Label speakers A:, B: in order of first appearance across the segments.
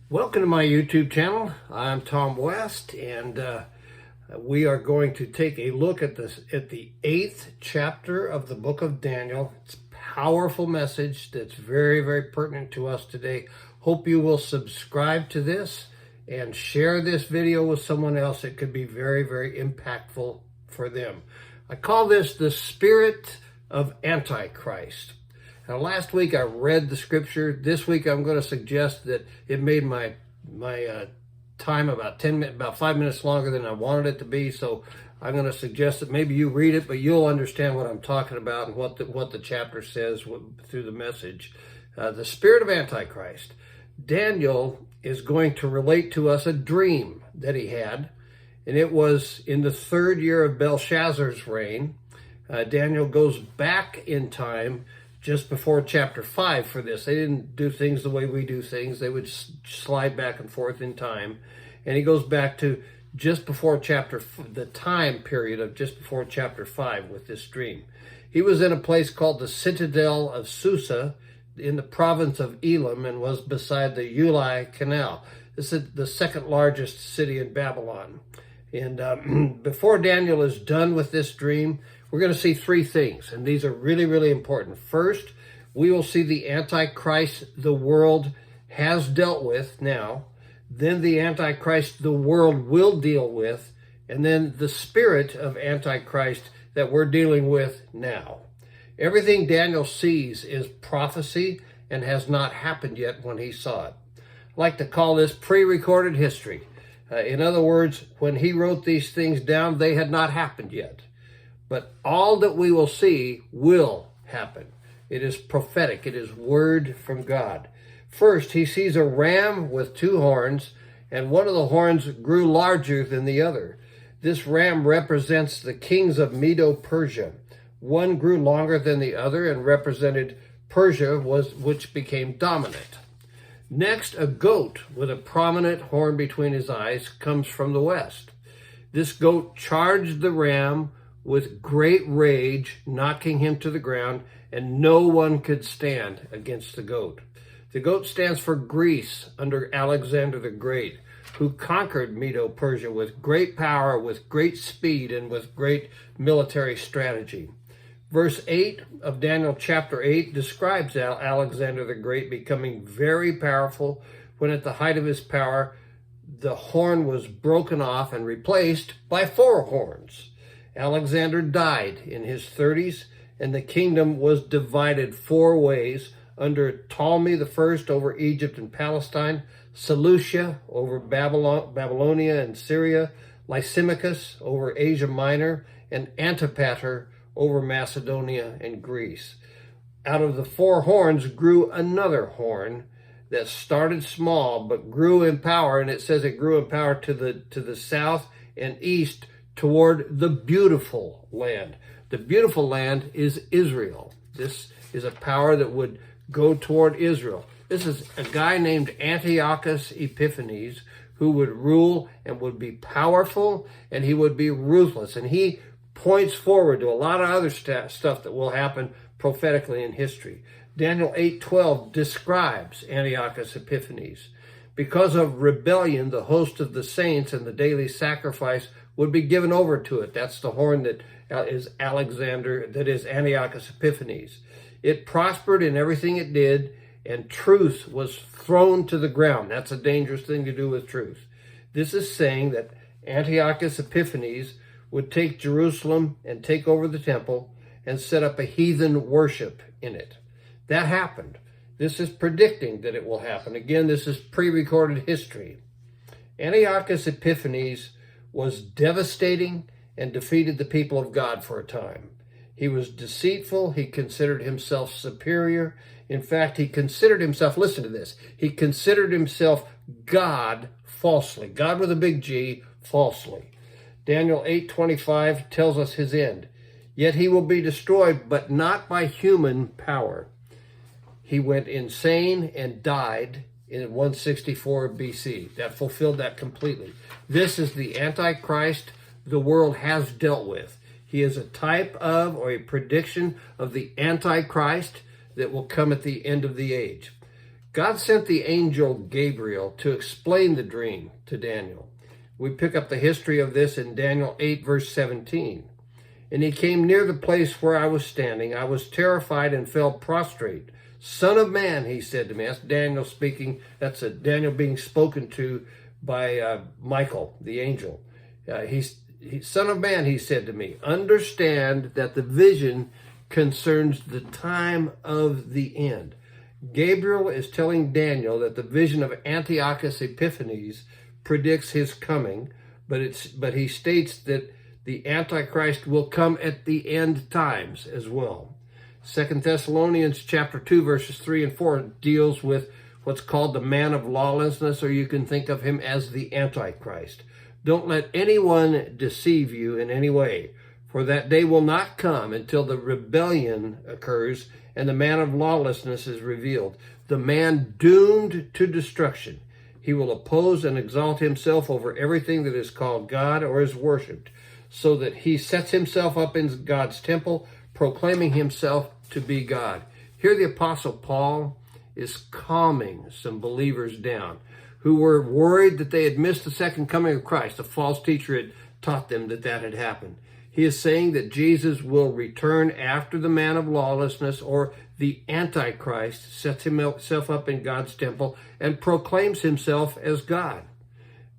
A: Welcome to my YouTube channel. I'm Tom West, and we are going to take a look at the 8th chapter of the book of Daniel. It's a powerful message that's very, very pertinent to us today. Hope you will subscribe to this and share this video with someone else. It could be very, very impactful for them. I call this the Spirit of Antichrist. Now, last week I read the scripture. This week I'm going to suggest that it made my time about 5 minutes longer than I wanted it to be. So I'm going to suggest that maybe you read it, but you'll understand what I'm talking about and what the chapter says through the message. The Spirit of Antichrist. Daniel is going to relate to us a dream that he had, and it was in the 3rd year of Belshazzar's reign. Daniel goes back in time just before chapter 5 for this. They didn't do things the way we do things. They would slide back and forth in time. And he goes back to just before the time period of just before chapter 5 with this dream. He was in a place called the Citadel of Susa in the province of Elam and was beside the Ulai Canal. This is the 2nd largest city in Babylon. And before Daniel is done with this dream, we're going to see 3 things, and these are really, really important. First, we will see the Antichrist the world has dealt with now, then the Antichrist the world will deal with, and then the spirit of Antichrist that we're dealing with now. Everything Daniel sees is prophecy and has not happened yet when he saw it. I like to call this pre-recorded history. In other words, when he wrote these things down, they had not happened yet. But all that we will see will happen. It is prophetic. It is word from God. First, he sees a ram with 2 horns, and one of the horns grew larger than the other. This ram represents the kings of Medo-Persia. One grew longer than the other and represented Persia, which became dominant. Next, a goat with a prominent horn between his eyes comes from the west. This goat charged the ram with great rage, knocking him to the ground, and no one could stand against the goat. The goat stands for Greece under Alexander the Great, who conquered Medo-Persia with great power, with great speed, and with great military strategy. Verse 8 of Daniel chapter 8 describes Alexander the Great becoming very powerful when at the height of his power, the horn was broken off and replaced by 4 horns. Alexander died in his 30s, and the kingdom was divided 4 ways under Ptolemy I over Egypt and Palestine, Seleucia over Babylonia and Syria, Lysimachus over Asia Minor, and Antipater over Macedonia and Greece. Out of the 4 horns grew another horn that started small but grew in power, and it says it grew in power to the south and east toward the beautiful land. The beautiful land is Israel. This is a power that would go toward Israel. This is a guy named Antiochus Epiphanes who would rule and would be powerful, and he would be ruthless. And he points forward to a lot of other stuff that will happen prophetically in history. Daniel 8:12 describes Antiochus Epiphanes. Because of rebellion, the host of the saints and the daily sacrifice would be given over to it. That's the horn that is Antiochus Epiphanes. It prospered in everything it did, and truth was thrown to the ground. That's a dangerous thing to do with truth. This is saying that Antiochus Epiphanes would take Jerusalem and take over the temple and set up a heathen worship in it. That happened. This is predicting that it will happen. Again, this is pre-recorded history. Antiochus Epiphanes was devastating and defeated the people of God for a time. He was deceitful. He considered himself superior. In fact, he considered himself, listen to this, he considered himself God falsely. God with a big G, falsely. Daniel 8:25 tells us his end. Yet he will be destroyed, but not by human power. He went insane and died in 164 BC. That fulfilled that completely. This is the Antichrist the world has dealt with. He is a type of, or a prediction of, the Antichrist that will come at the end of the age. God sent the angel Gabriel to explain the dream to Daniel. We pick up the history of this in Daniel 8, verse 17. And he came near the place where I was standing. I was terrified and fell prostrate. Son of man, he said to me. That's Daniel speaking. That's Daniel being spoken to by Michael, the angel. Son of man, he said to me, understand that the vision concerns the time of the end. Gabriel is telling Daniel that the vision of Antiochus Epiphanes predicts his coming, but he states that the Antichrist will come at the end times as well. 2 Thessalonians chapter 2, verses 3 and 4 deals with what's called the man of lawlessness, or you can think of him as the Antichrist. Don't let anyone deceive you in any way, for that day will not come until the rebellion occurs and the man of lawlessness is revealed, the man doomed to destruction. He will oppose and exalt himself over everything that is called God or is worshipped, so that he sets himself up in God's temple, proclaiming himself to be God. Here the Apostle Paul is calming some believers down who were worried that they had missed the second coming of Christ. A false teacher had taught them that had happened. He is saying that Jesus will return after the man of lawlessness, or the Antichrist, sets himself up in God's temple and proclaims himself as God.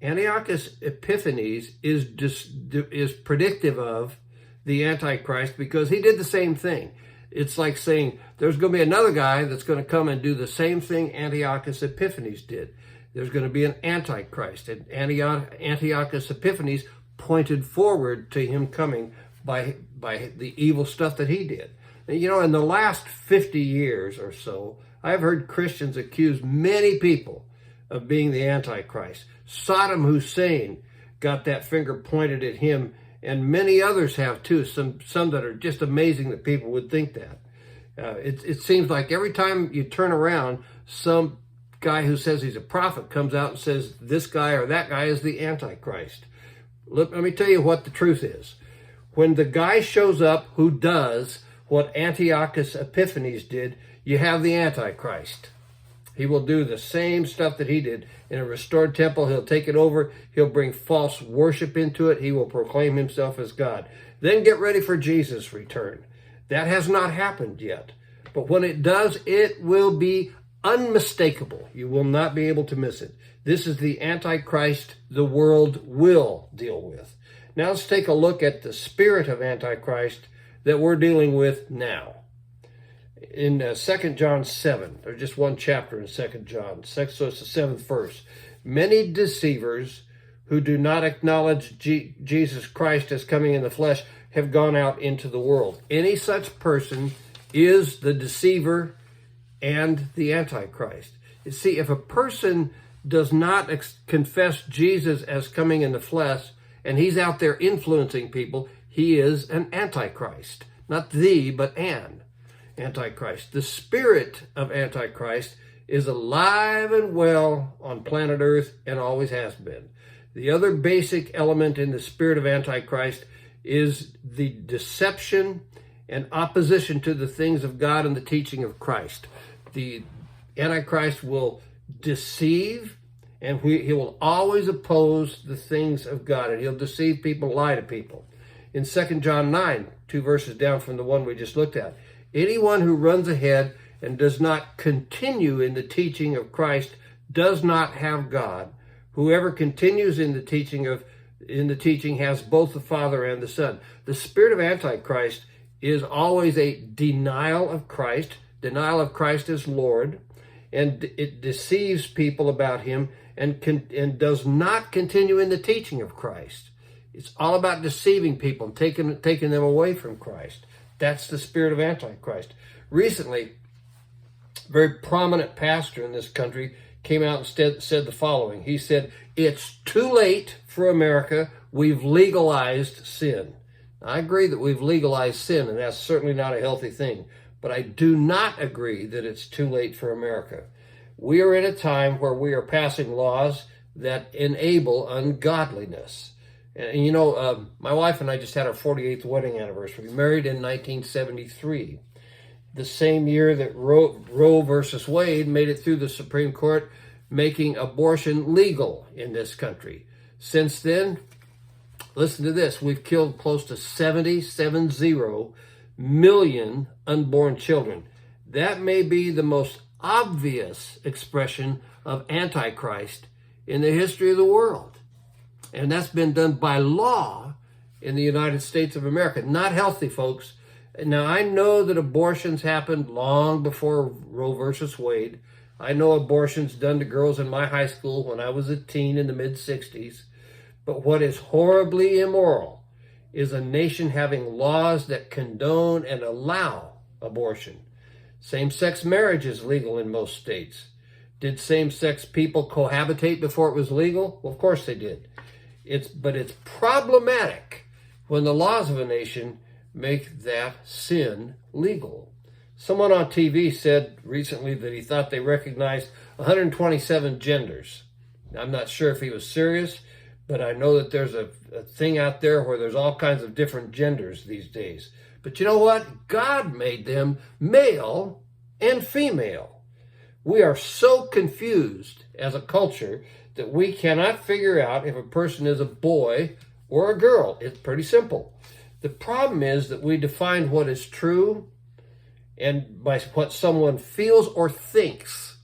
A: Antiochus Epiphanes is predictive of the Antichrist because he did the same thing. It's like saying there's going to be another guy that's going to come and do the same thing Antiochus Epiphanes did. There's going to be an Antichrist. And Antiochus Epiphanes pointed forward to him coming by the evil stuff that he did. And, in the last 50 years or so, I've heard Christians accuse many people of being the Antichrist. Saddam Hussein got that finger pointed at him, and many others have too, some that are just amazing that people would think that. It seems like every time you turn around, some guy who says he's a prophet comes out and says this guy or that guy is the Antichrist. Let me tell you what the truth is. When the guy shows up who does what Antiochus Epiphanes did, you have the Antichrist. He will do the same stuff that he did in a restored temple. He'll take it over. He'll bring false worship into it. He will proclaim himself as God. Then get ready for Jesus' return. That has not happened yet. But when it does, it will be unmistakable. You will not be able to miss it. This is the Antichrist the world will deal with. Now let's take a look at the spirit of Antichrist that we're dealing with now. In 2 John 7, there's just one chapter in 2 John, so it's the 7th verse. Many deceivers who do not acknowledge Jesus Christ as coming in the flesh have gone out into the world. Any such person is the deceiver and the Antichrist. You see, if a person does not confess Jesus as coming in the flesh, and he's out there influencing people, he is an Antichrist. Not the, but an Antichrist. The spirit of Antichrist is alive and well on planet Earth and always has been. The other basic element in the spirit of Antichrist is the deception and opposition to the things of God and the teaching of Christ. The Antichrist will deceive, and he will always oppose the things of God, and he'll deceive people, lie to people. In 2 John 9, 2 verses down from the one we just looked at, anyone who runs ahead and does not continue in the teaching of Christ does not have God. Whoever continues in the teaching has both the Father and the Son. The spirit of Antichrist is always a denial of Christ as Lord, and it deceives people about him and does not continue in the teaching of Christ. It's all about deceiving people and taking them away from Christ. That's the spirit of Antichrist. Recently, a very prominent pastor in this country came out and said the following. He said, "It's too late for America. We've legalized sin." I agree that we've legalized sin, and that's certainly not a healthy thing. But I do not agree that it's too late for America. We are in a time where we are passing laws that enable ungodliness. And my wife and I just had our 48th wedding anniversary. We married in 1973. the same year that Roe versus Wade made it through the Supreme Court, making abortion legal in this country. Since then, listen to this, we've killed close to 70 million unborn children. That may be the most obvious expression of Antichrist in the history of the world. And that's been done by law in the United States of America. Not healthy, folks. Now, I know that abortions happened long before Roe versus Wade. I know abortions done to girls in my high school when I was a teen in the mid-60s. But what is horribly immoral is a nation having laws that condone and allow abortion. Same-sex marriage is legal in most states. Did same-sex people cohabitate before it was legal? Well, of course they did. But it's problematic when the laws of a nation make that sin legal. Someone on TV said recently that he thought they recognized 127 genders. I'm not sure if he was serious, but I know that there's a thing out there where there's all kinds of different genders these days. But you know what? God made them male and female. We are so confused as a culture that we cannot figure out if a person is a boy or a girl. It's pretty simple. The problem is that we define what is true and by what someone feels or thinks.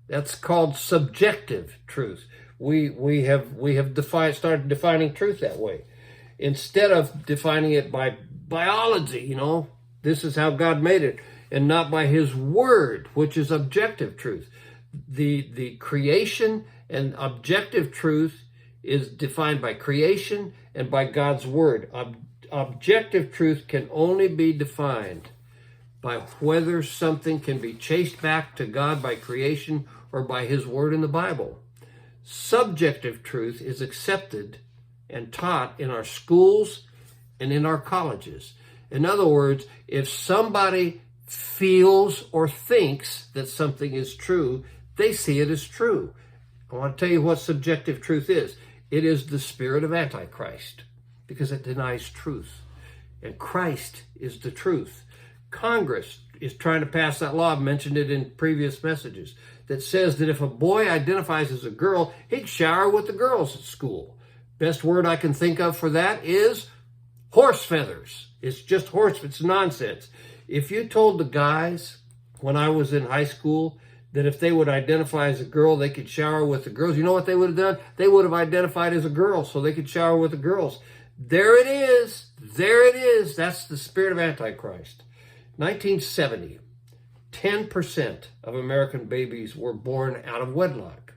A: That's called subjective truth. We have started defining truth that way. Instead of defining it by biology, this is how God made it, and not by his word, which is objective truth. The creation and objective truth is defined by creation and by God's word. Objective truth can only be defined by whether something can be traced back to God by creation or by his word in the Bible. Subjective truth is accepted and taught in our schools and in our colleges. In other words, if somebody feels or thinks that something is true, they see it as true. I want to tell you what subjective truth is. It is the spirit of Antichrist, because it denies truth. And Christ is the truth. Congress is trying to pass that law, I've mentioned it in previous messages, that says that if a boy identifies as a girl, he'd shower with the girls at school. Best word I can think of for that is horse feathers. It's just it's nonsense. If you told the guys when I was in high school that if they would identify as a girl, they could shower with the girls, you know what they would have done? They would have identified as a girl so they could shower with the girls. There it is. There it is. That's the spirit of Antichrist. 1970, 10% of American babies were born out of wedlock.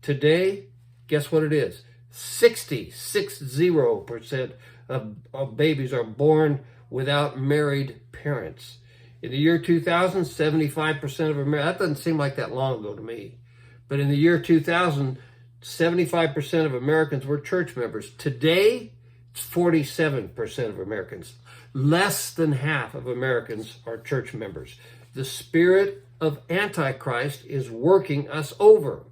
A: Today, guess what it is? 60% of babies are born without married parents. In the year 2000, 75% of Americans, that doesn't seem like that long ago to me, but in the year 2000, 75% of Americans were church members. Today, it's 47% of Americans. Less than half of Americans are church members. The spirit of Antichrist is working us over.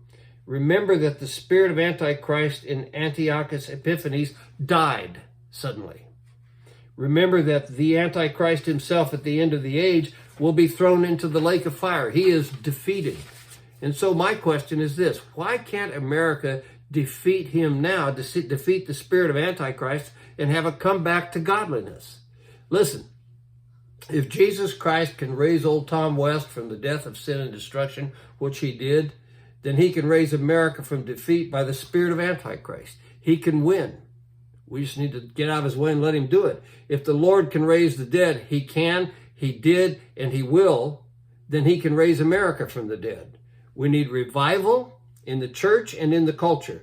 A: Remember that the spirit of Antichrist in Antiochus Epiphanes died suddenly. Remember that the Antichrist himself at the end of the age will be thrown into the lake of fire. He is defeated. And so my question is this: why can't America defeat him now, defeat the spirit of Antichrist, and have a comeback to godliness? Listen, if Jesus Christ can raise old Tom West from the death of sin and destruction, which he did, then he can raise America from defeat by the spirit of Antichrist. He can win. We just need to get out of his way and let him do it. If the Lord can raise the dead, he can, he did, and he will, then he can raise America from the dead. We need revival in the church and in the culture.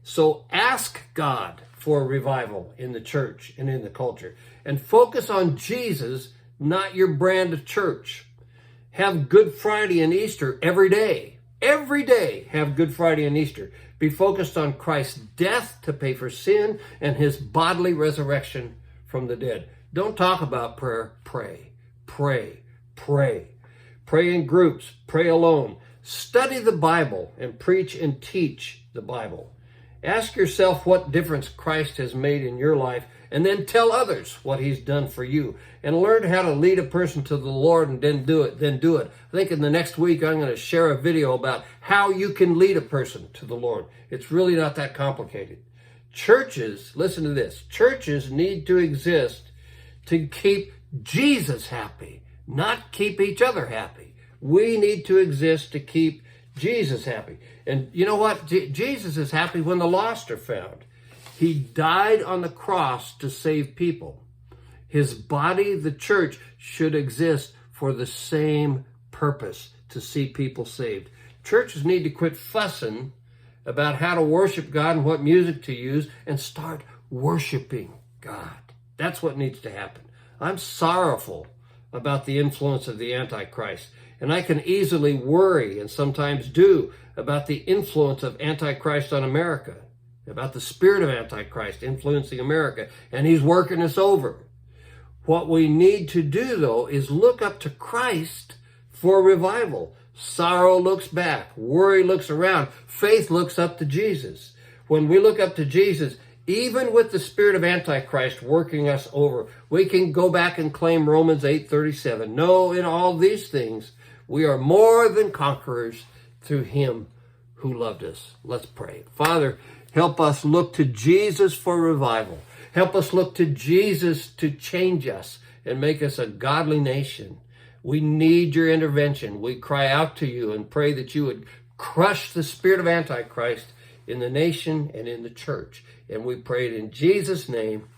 A: So ask God for revival in the church and in the culture. And focus on Jesus, not your brand of church. Have Good Friday and Easter every day. Every day have Good Friday and Easter. Be focused on Christ's death to pay for sin and his bodily resurrection from the dead. Don't talk about prayer. Pray, pray, pray. Pray in groups, pray alone. Study the Bible and preach and teach the Bible. Ask yourself what difference Christ has made in your life and then tell others what he's done for you, and learn how to lead a person to the Lord, and then do it. I think in the next week I'm going to share a video about how you can lead a person to the Lord. It's really not that complicated. Churches, listen to this, churches need to exist to keep Jesus happy, not keep each other happy. We need to exist to keep Jesus happy. And you know what? Jesus is happy when the lost are found. He died on the cross to save people. His body, the church, should exist for the same purpose, to see people saved. Churches need to quit fussing about how to worship God and what music to use, and start worshiping God. That's what needs to happen. I'm sorrowful about the influence of the Antichrist, and I can easily worry, and sometimes do, about the influence of Antichrist on America, about the spirit of Antichrist influencing America, and he's working us over. What we need to do, though, is look up to Christ for revival. Sorrow looks back, worry looks around, faith looks up to Jesus. When we look up to Jesus, even with the spirit of Antichrist working us over, we can go back and claim Romans 8:37. No, in all these things, we are more than conquerors through him who loved us. Let's pray. Father, help us look to Jesus for revival. Help us look to Jesus to change us and make us a godly nation. We need your intervention. We cry out to you and pray that you would crush the spirit of Antichrist in the nation and in the church. And we pray it in Jesus' name.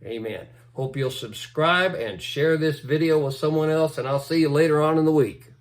A: Amen. Hope you'll subscribe and share this video with someone else, and I'll see you later on in the week.